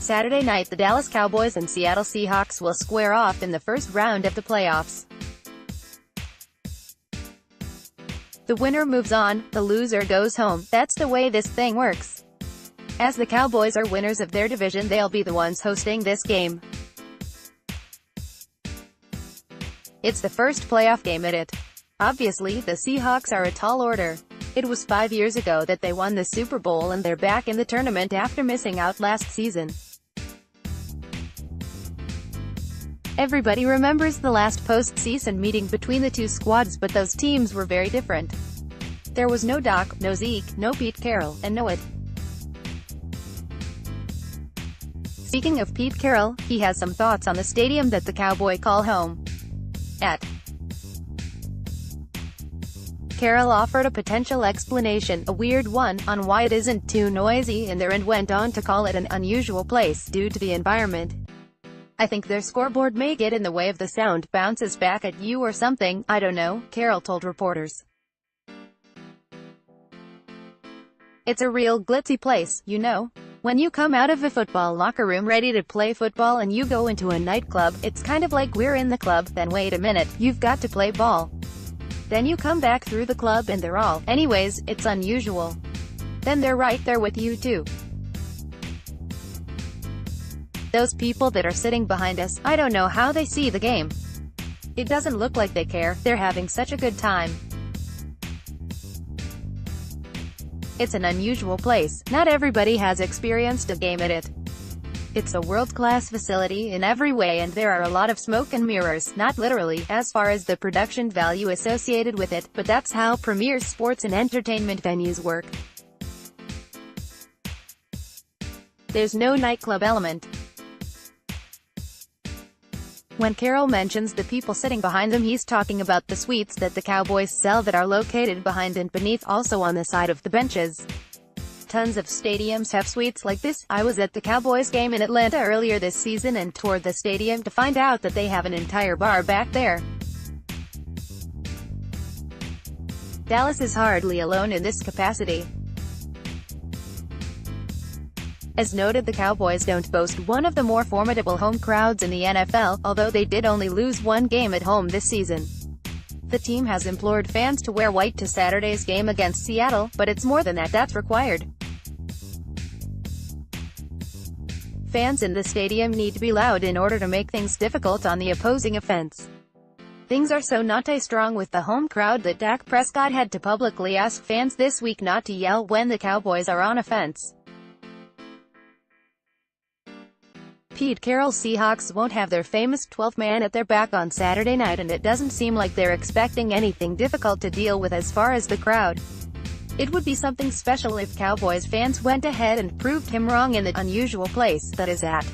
Saturday night, the Dallas Cowboys and Seattle Seahawks will square off in the first round of the playoffs. The winner moves on, the loser goes home. That's the way this thing works. As the Cowboys are winners of their division, they'll be the ones hosting this game. It's the first playoff game at it. Obviously, the Seahawks are a tall order. It was 5 years ago that they won the Super Bowl, and they're back in the tournament after missing out last season. Everybody remembers the last post-season meeting between the two squads, but those teams were very different. There was no Doc, no Zeke, no Pete Carroll, and no Elliott. Speaking of Pete Carroll, he has some thoughts on the stadium that the Cowboys call home. Carroll offered a potential explanation, a weird one, on why it isn't too noisy in there, and went on to call it an unusual place due to the environment. "I think their scoreboard may get in the way of the sound, bounces back at you or something, I don't know," Carroll told reporters. "It's a real glitzy place, you know. When you come out of a football locker room ready to play football and you go into a nightclub, it's kind of like we're in the club, then wait a minute, you've got to play ball. Then you come back through the club and they're all, anyways, it's unusual. Then they're right there with you too. Those people that are sitting behind us, I don't know how they see the game. It doesn't look like they care, they're having such a good time. It's an unusual place, not everybody has experienced a game at it. It's a world-class facility in every way, and there are a lot of smoke and mirrors, not literally, as far as the production value associated with it, but that's how premier sports and entertainment venues work. There's no nightclub element." When Carroll mentions the people sitting behind them, he's talking about the suites that the Cowboys sell that are located behind and beneath, also on the side of the benches. Tons of stadiums have suites like this. I was at the Cowboys game in Atlanta earlier this season and toured the stadium to find out that they have an entire bar back there. Dallas is hardly alone in this capacity. As noted, the Cowboys don't boast one of the more formidable home crowds in the NFL, although they did only lose one game at home this season. The team has implored fans to wear white to Saturday's game against Seattle, but it's more than that that's required. Fans in the stadium need to be loud in order to make things difficult on the opposing offense. Things are so not strong with the home crowd that Dak Prescott had to publicly ask fans this week not to yell when the Cowboys are on offense. Pete Carroll's Seahawks won't have their famous 12th man at their back on Saturday night, and it doesn't seem like they're expecting anything difficult to deal with as far as the crowd. It would be something special if Cowboys fans went ahead and proved him wrong in the unusual place that is at